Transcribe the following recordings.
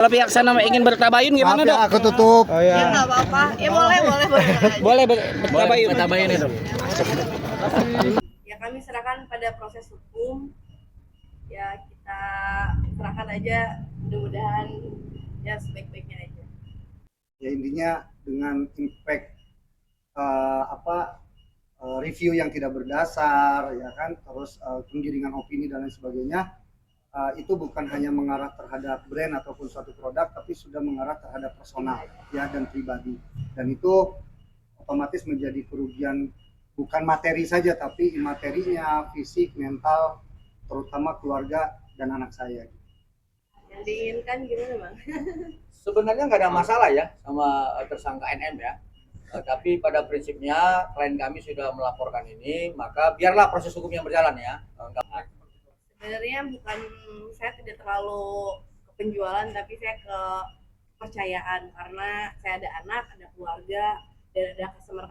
Kalau pihak sana ingin bertabayun gimana, Maaf ya, Dok? aku tutup. Oh Ya ya. nggak apa-apa. Ya boleh. Boleh bertabayun ya, Dok. Ya kami serahkan pada proses hukum. Ya kita serahkan aja. Mudah-mudahan ya sebaik-baiknya aja. Ya intinya dengan impact review yang tidak berdasar, ya kan, terus penggiringan opini dan lain sebagainya, itu bukan hanya mengarah terhadap brand ataupun suatu produk, tapi sudah mengarah terhadap personal ya dan pribadi, dan itu otomatis menjadi kerugian bukan materi saja tapi imaterinya, fisik, mental, terutama keluarga dan anak saya. Yang diinginkan gimana, Bang? Sebenarnya nggak ada masalah ya sama tersangka NM ya. Tapi pada prinsipnya klien kami sudah melaporkan ini, maka biarlah proses hukum yang berjalan ya. Sebenarnya bukan, saya tidak terlalu ke penjualan, tapi saya ke kepercayaan karena saya ada anak, ada keluarga, dan ada customer.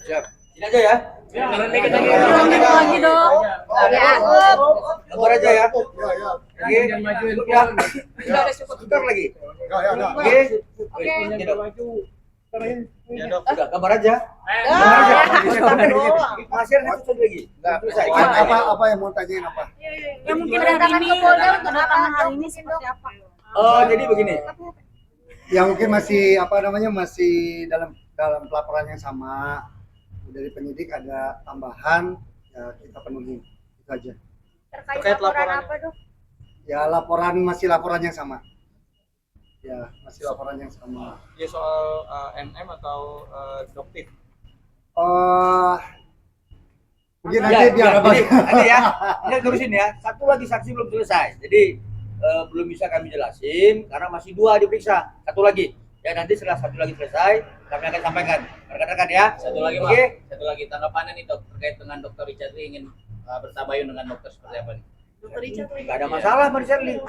Siap. Ini aja ya. Lagi dong. Ya. Sabar aja ya. Oke. Cukup ya. Sebentar lagi. Oke. Oke, Dok. Sudah, kabar aja. Kabar aja. Masih ada satu lagi. Selesai. Apa yang mau tanyain apa? Ya mungkin kedatangan ke Polda untuk kedatangan hari ini seperti apa? Oh, jadi begini. Ya mungkin masih masih dalam pelaporan yang sama. Dari penyidik ada tambahan, ya kita penuhi itu aja. Terkait laporan apa, Dok? Ya masih laporan yang sama. Ya masih laporan yang sama. Ya soal NM atau Doktif. Mungkin Ya, nanti biar apa? nanti ya. Ini terusin ya. Satu lagi saksi belum selesai. Jadi belum bisa kami jelasin karena masih dua diperiksa. Satu lagi. Ya nanti setelah satu lagi selesai, kami akan sampaikan. Rekan-rekan ya. Satu lagi, Pak. Oke. Satu lagi tanggapannya nih, Dok, terkait dengan Dr. Richard Lee ingin bertabayun dengan dokter seperti apa nih? Dokter Richard Nggak ada masalah, Mas Shirley.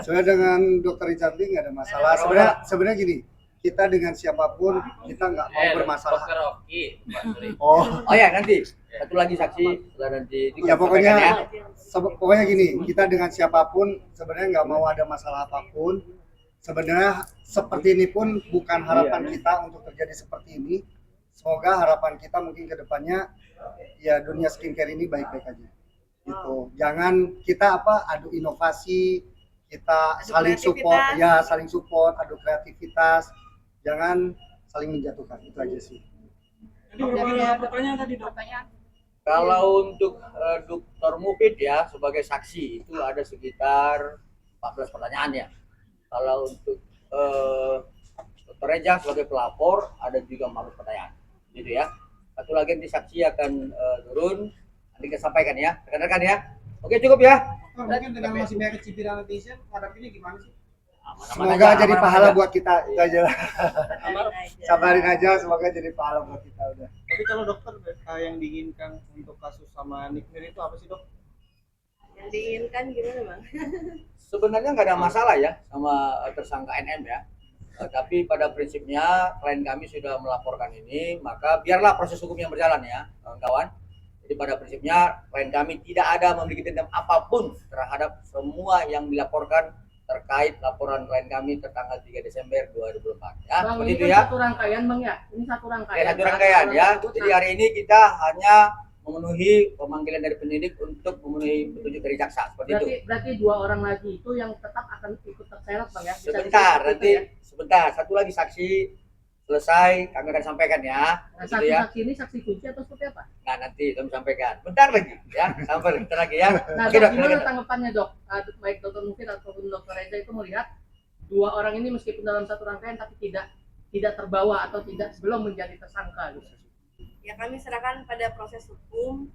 Sebenarnya dengan Dr. Richard Lee nggak ada masalah. Sebenarnya gini, kita dengan siapapun kita nggak mau bermasalah. Dr. Oki, Pak Suri. Oh ya nanti satu lagi saksi setelah nanti. Ya pokoknya disampaikan pokoknya gini, kita dengan siapapun sebenarnya nggak mau ada masalah apapun. Sebenarnya seperti ini pun bukan harapan kita untuk terjadi seperti ini. Semoga harapan kita mungkin ke depannya ya dunia skincare ini baik-baik aja. Gitu. Jangan kita adu inovasi, kita saling support, adu kreativitas. Jangan saling menjatuhkan. Itu aja sih. Kalau untuk Dr. Mufid ya sebagai saksi itu ada sekitar 14 pertanyaan ya. Kalau untuk Dr. Reza sebagai pelapor ada juga 14 pertanyaan, gitu ya. Satu lagi nanti saksi akan turun, nanti kita sampaikan ya, rekan-rekan ya. Oke cukup ya. Mungkin dengan masih banyak cibiran netizen, hadapinya gimana sih? Semoga jadi pahala buat kita. Itu aja lah. Sabarin aja, semoga jadi pahala buat kita udah. Tapi kalau dokter yang diinginkan untuk kasus sama Nick Mir itu apa sih, Dok? Yang diinginkan gimana, Bang? Sebenarnya nggak ada masalah ya sama tersangka NM ya. Tapi pada prinsipnya klien kami sudah melaporkan ini, maka biarlah proses hukum yang berjalan ya, kawan-kawan. Jadi pada prinsipnya klien kami tidak ada memiliki dendam apapun terhadap semua yang dilaporkan terkait laporan klien kami tertanggal 3 Desember 2024 ya. Bang, seperti ini itu kan ya. satu rangkaian, Bang ya. Ini satu rangkaian. Satu rangkaian ya. Jadi hari ini kita hanya memenuhi pemanggilan dari penyidik untuk memenuhi petunjuk dari jaksa seperti itu. Berarti dua orang lagi itu yang tetap akan ikut terseret, Bang ya. Sebentar nanti sebentar satu lagi saksi selesai kami akan sampaikan ya. Nah, Gitu ya. saksi ini saksi kunci atau seperti apa? Nah nanti kami sampaikan. Bentar lagi ya. Bentar lagi ya. Nah, Oke, Dok, Dok, gimana silakan. tanggapannya, Dok? Baik Dr. Mufid ataupun Dr. Reza itu melihat dua orang ini meskipun dalam satu rangkaian tapi tidak terbawa atau belum menjadi tersangka gitu. Ya kami serahkan pada proses hukum.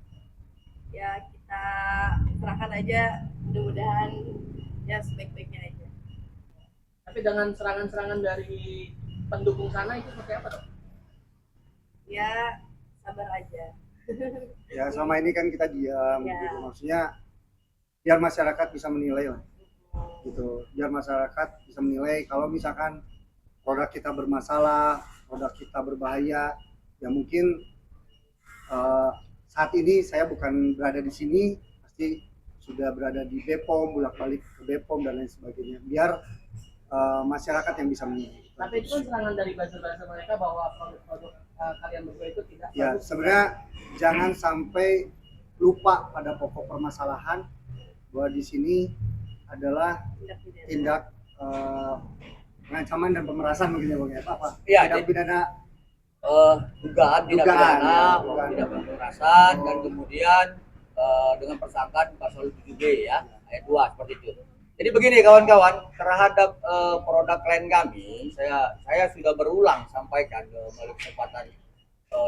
Ya kita serahkan aja, mudah-mudahan ya sebaik-baiknya aja. Tapi dengan serangan-serangan dari pendukung sana itu seperti apa, Dok? Ya sabar aja. Ya selama ini kan kita diam, Ya. gitu. Maksudnya biar masyarakat bisa menilai lah, gitu. Biar masyarakat bisa menilai kalau misalkan produk kita bermasalah, produk kita berbahaya, ya mungkin saat ini saya bukan berada di sini, pasti sudah berada di Bepom, bolak-balik ke Bepom dan lain sebagainya. Biar masyarakat yang bisa menilai. Tapi itu kan serangan dari buzzer-buzzer mereka bahwa produk-produk kalian berdua itu tidak Ya, bagus. sebenarnya jangan sampai lupa pada pokok permasalahan bahwa di sini adalah tindak pengancaman dan pemerasan mungkin ya Bang ya. Apa? Iya, Tindak pidana dugaan tidak Dugaan, pidana, ya, maupun dugaan. tidak pemerasan, dan kemudian dengan persangkaan pasal 7B ya, ayat 2 seperti itu. Jadi begini kawan-kawan, terhadap produk klien kami, saya sudah berulang sampaikan melalui kesempatan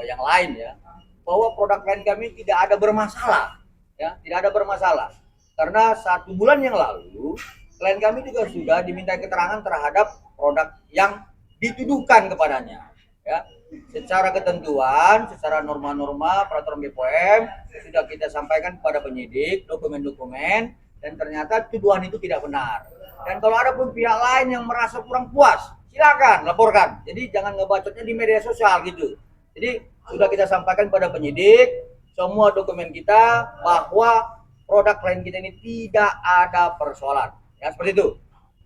yang lain ya, bahwa produk klien kami tidak ada bermasalah, ya, tidak ada bermasalah. Karena 1 bulan yang lalu, klien kami juga sudah diminta keterangan terhadap produk yang dituduhkan kepadanya, ya. Secara ketentuan, secara norma-norma peraturan BPOM sudah kita sampaikan kepada penyidik dokumen-dokumen, dan ternyata tuduhan itu tidak benar. Dan kalau ada pun pihak lain yang merasa kurang puas, silakan laporkan. Jadi jangan ngebacotnya di media sosial gitu. Jadi sudah kita sampaikan pada penyidik semua dokumen kita bahwa produk klien kita ini tidak ada persoalan. Ya seperti itu.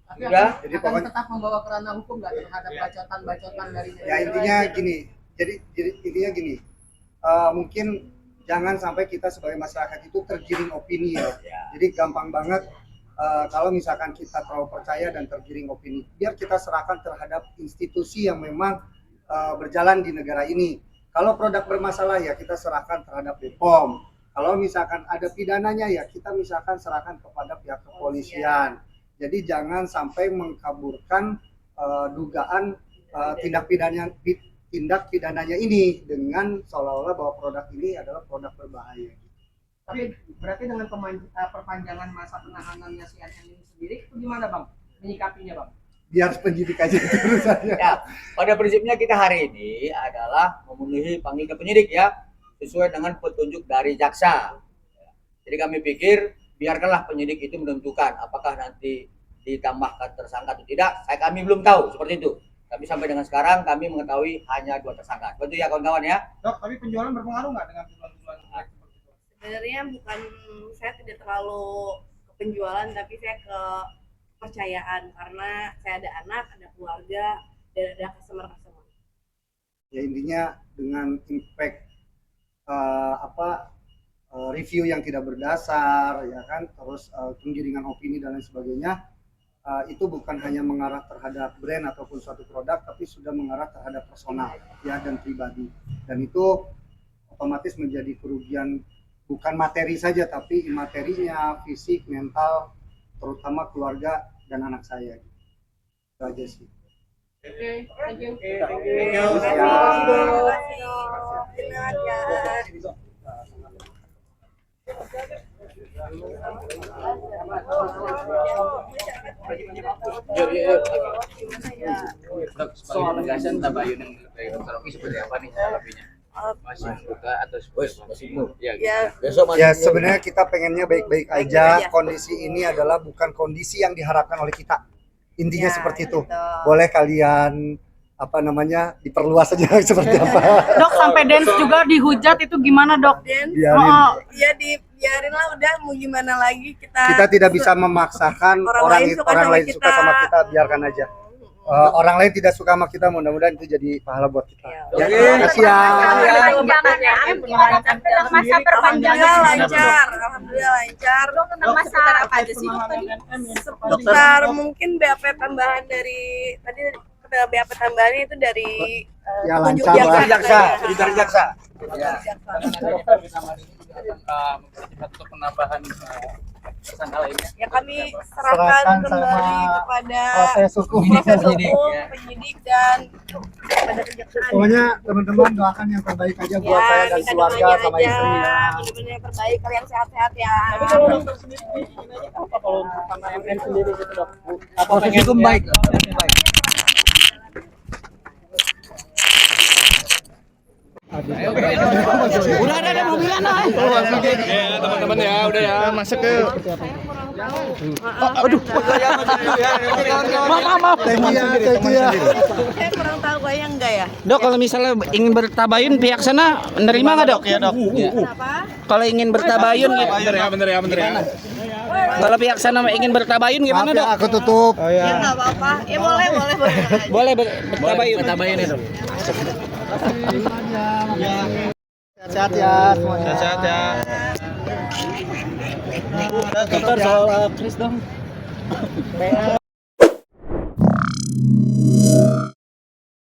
Tapi Ya, akan, jadi akan pokoknya- tetap membawa ke ranah hukum nggak terhadap bacotan-bacotan dari ya intinya gini. Jadi intinya gini. Mungkin jangan sampai kita sebagai masyarakat itu tergiring opini ya. Jadi gampang banget kalau misalkan kita terlalu percaya dan tergiring opini. Biar kita serahkan terhadap institusi yang memang berjalan di negara ini. Kalau produk bermasalah ya kita serahkan terhadap BPOM. Kalau misalkan ada pidananya ya kita misalkan serahkan kepada pihak kepolisian. Jadi jangan sampai mengkaburkan dugaan tindak pidananya ini dengan seolah-olah bahwa produk ini adalah produk berbahaya. Tapi berarti dengan perpanjangan masa penahanannya si NN ini sendiri itu gimana bang? Menyikapinya bang? Biar penyidik aja itu urusannya. Ya, pada prinsipnya kita hari ini adalah memenuhi panggil ke penyidik ya, sesuai dengan petunjuk dari jaksa. Jadi kami pikir biarkanlah penyidik itu menentukan apakah nanti ditambahkan tersangka atau tidak. Kami belum tahu seperti itu. Tapi sampai dengan sekarang kami mengetahui hanya 2 tersangka. Betul ya kawan-kawan ya? Dok, tapi penjualan berpengaruh nggak dengan tuduhan-tuduhan seperti itu? Sebenarnya bukan, saya tidak terlalu ke penjualan, tapi saya ke kepercayaan karena saya ada anak, ada keluarga, dan ada customer. Ya intinya dengan impact review yang tidak berdasar ya kan, terus penggiringan opini dan lain sebagainya, itu bukan hanya mengarah terhadap brand ataupun suatu produk, tapi sudah mengarah terhadap personal ya dan pribadi, dan itu otomatis menjadi kerugian bukan materi saja tapi imaterinya, fisik, mental, terutama keluarga dan anak saya. Itu aja sih. Oke, thank you. Dok, sebagai penegasan tabayun yang dari Dr. Oki seperti apa nih tanggapinya? Masih buka atau masih ya, gitu. Besok masih Ya sebenarnya kita pengennya baik-baik aja. Kondisi ini adalah bukan kondisi yang diharapkan oleh kita. Intinya seperti itu. Boleh kalian diperluas saja seperti apa. Dok, sampai dance juga dihujat itu gimana dok? Biarin. Ya dibiarin lah, udah mau gimana lagi Kita tidak bisa memaksakan orang lain suka sama kita, biarkan aja. Orang lain tidak suka sama kita, mudah-mudahan itu jadi pahala buat kita. Ya, terima kasih ya. Masa perpanjangan Alhamdulillah lancar. tentang masa apa aja sih dok tadi? Seputar mungkin BAP tambahan dari tadi, BAP tambahannya itu dari Ya, petunjuk lancar, jaksa. dari jaksa. Ya. Untuk penambahan tersangka lainnya. Ya kami Serahkan serahkan kembali sama kepada proses hukum. penyidik dan pada kejaksaan. Pokoknya teman-teman doakan yang terbaik aja buat saya dan minta keluarga doanya sama aja. istrinya. Bener-bener yang terbaik, kalian sehat-sehat ya. Tapi kalau untuk sendiri ini aja apa kalau sama MN sendiri gitu dok? Proses hukum baik. Udah ada mobilan lah. Teman-teman ya, udah ya masuk ke Aduh. Maaf. Saya kurang tahu kayaknya enggak ya. Dok, kalau misalnya ingin bertabayun pihak sana menerima nggak dok? Kenapa? Kalau ingin bertabayun gitu. Bener ya. Kalau pihak sana ingin bertabayun gimana dok? Aku tutup. Ya enggak apa-apa. Ya boleh. Boleh bertabayun. Bertabayun ya dok. Sehat ya semuanya. Sehat ya. Dokter soal Kris dong.